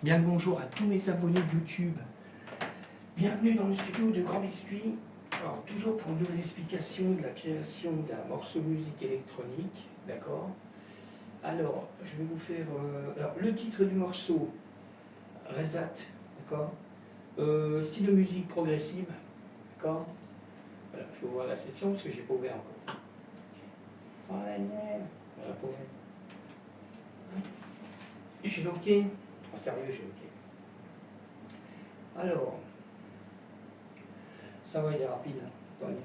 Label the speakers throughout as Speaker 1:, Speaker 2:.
Speaker 1: Bien le bonjour à tous mes abonnés de YouTube. Bienvenue dans le studio de Grand Biscuit. Alors, toujours pour une nouvelle explication de la création d'un morceau de musique électronique. D'accord. Alors, je vais vous faire alors, le titre du morceau, Rezat. D'accord. Style de musique progressive. D'accord. Voilà, je vais ouvrir la session parce que j'ai pas ouvert encore. Voilà, pas ouvert. J'ai OK. En sérieux, j'ai OK. Alors, ça va, il est rapide, hein, pas dire.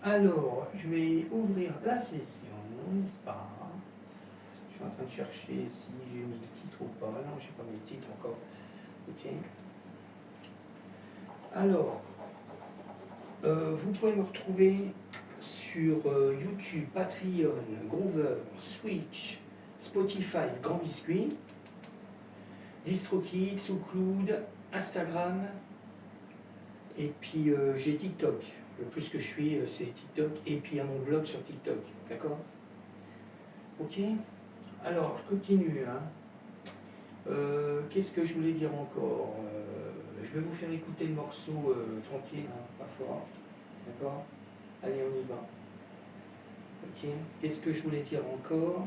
Speaker 1: Alors, je vais ouvrir la session, n'est-ce pas? Je suis en train de chercher si j'ai mis le titre ou pas. Non, je n'ai pas mis le titre encore. Ok. Alors, vous pouvez me retrouver sur YouTube, Patreon, Groover, Switch, Spotify, Grand Biscuit, DistroKid, SoundCloud, Instagram, et puis j'ai TikTok. Le plus que je suis, c'est TikTok, et puis il y a mon blog sur TikTok. D'accord? Ok. Alors, je continue. Hein. Qu'est-ce que je voulais dire encore? Je vais vous faire écouter le morceau tranquille, hein, pas fort. D'accord? Allez, on y va. Ok. Qu'est-ce que je voulais dire encore?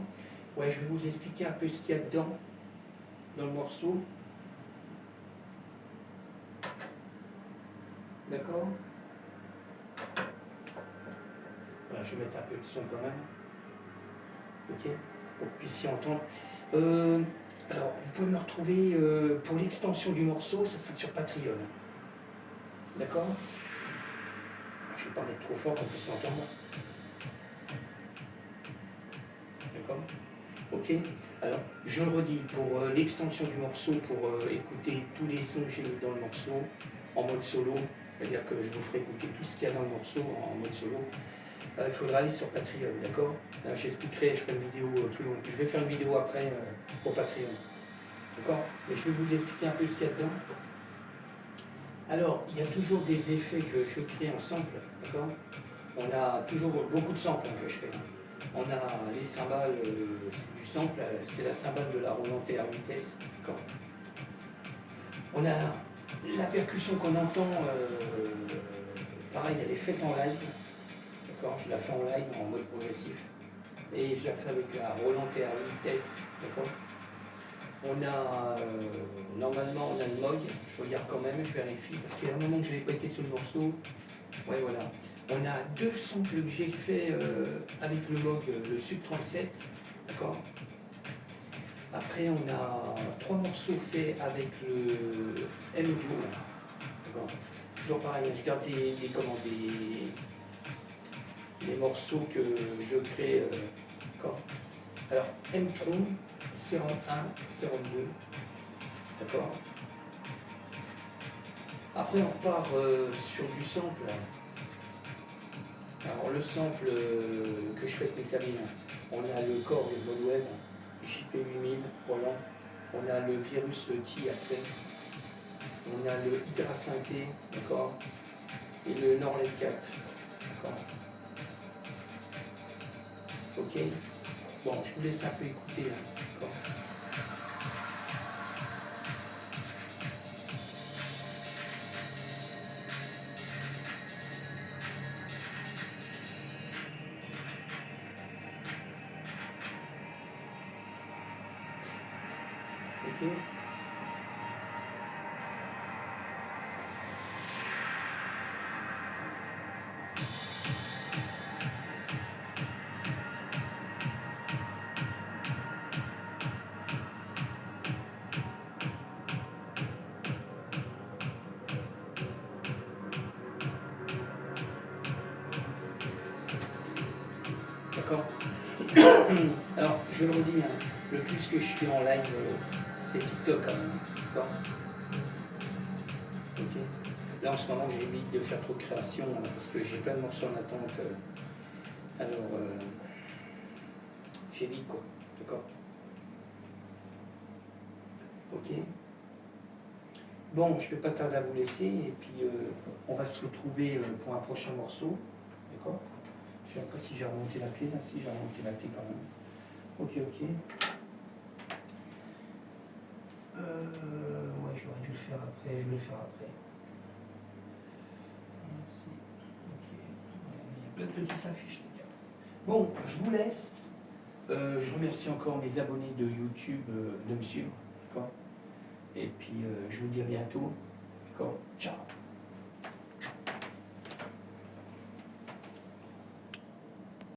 Speaker 1: Ouais, je vais vous expliquer un peu ce qu'il y a dedans, dans le morceau. D'accord? Voilà, je vais mettre un peu de son quand même. Ok? Pour que vous puissiez entendre. Alors, vous pouvez me retrouver pour l'extension du morceau, ça sera sur Patreon. D'accord? Je ne vais pas mettre trop fort pour qu'on puisse entendre. D'accord? Ok? Alors, je le redis, pour l'extension du morceau, pour écouter tous les sons que j'ai mis dans le morceau en mode solo, c'est-à-dire que je vous ferai écouter tout ce qu'il y a dans le morceau en mode solo, il faudra aller sur Patreon, d'accord? J'expliquerai, je ferai une vidéo plus longue. Je vais faire une vidéo après pour Patreon. D'accord? Mais je vais vous expliquer un peu ce qu'il y a dedans. Alors, il y a toujours des effets que je crée en sample, d'accord? On a toujours beaucoup de samples que je fais. On a les cymbales du sample, c'est la cymbale de la remontée à vitesse, d'accord? On a la percussion qu'on entend, pareil, elle est faite en live, d'accord? Je la fais en live en mode progressif. Et je la fais avec la remontée à vitesse, d'accord? On a, normalement, on a le MOG, je regarde quand même, je vérifie, parce qu'il y a un moment que je n'avais pas été sur le morceau. Ouais, voilà. On a deux samples que j'ai fait avec le MOG, le Sub 37, d'accord. Après, on a trois morceaux faits avec le M-Audio, d'accord. Toujours pareil, je garde des morceaux que je crée, d'accord. Alors, M-Tron, Serum 1, Serum 2, d'accord. Après, on repart sur du sample. Alors, le sample que je fais avec mes cabines, on a le corps de Bolweb, JP8000, Roland. On a le virus T-Access. On a le Hydra 5T, d'accord. Et le Norled 4, d'accord. Ok. Bon, je vous laisse un peu écouter, hein, d'accord. Ok. D'accord. Alors, je le redis, hein, le plus que je suis en live, c'est TikTok quand même. D'accord. Ok. Là, en ce moment, j'évite de faire trop de création parce que j'ai plein de morceaux en attente. Alors, j'évite quoi. D'accord. Ok. Bon, je ne vais pas tarder à vous laisser et puis on va se retrouver pour un prochain morceau. D'accord. Je ne sais pas si j'ai remonté la clé. Là, si j'ai remonté la clé quand même. Ok, ok. faire après, je vais le faire après. Merci. Ok. Il y a plein de petits s'affichent, les gars. Bon, je vous laisse. Je remercie encore mes abonnés de YouTube de me suivre. D'accord. Et puis je vous dis à bientôt. D'accord. Ciao.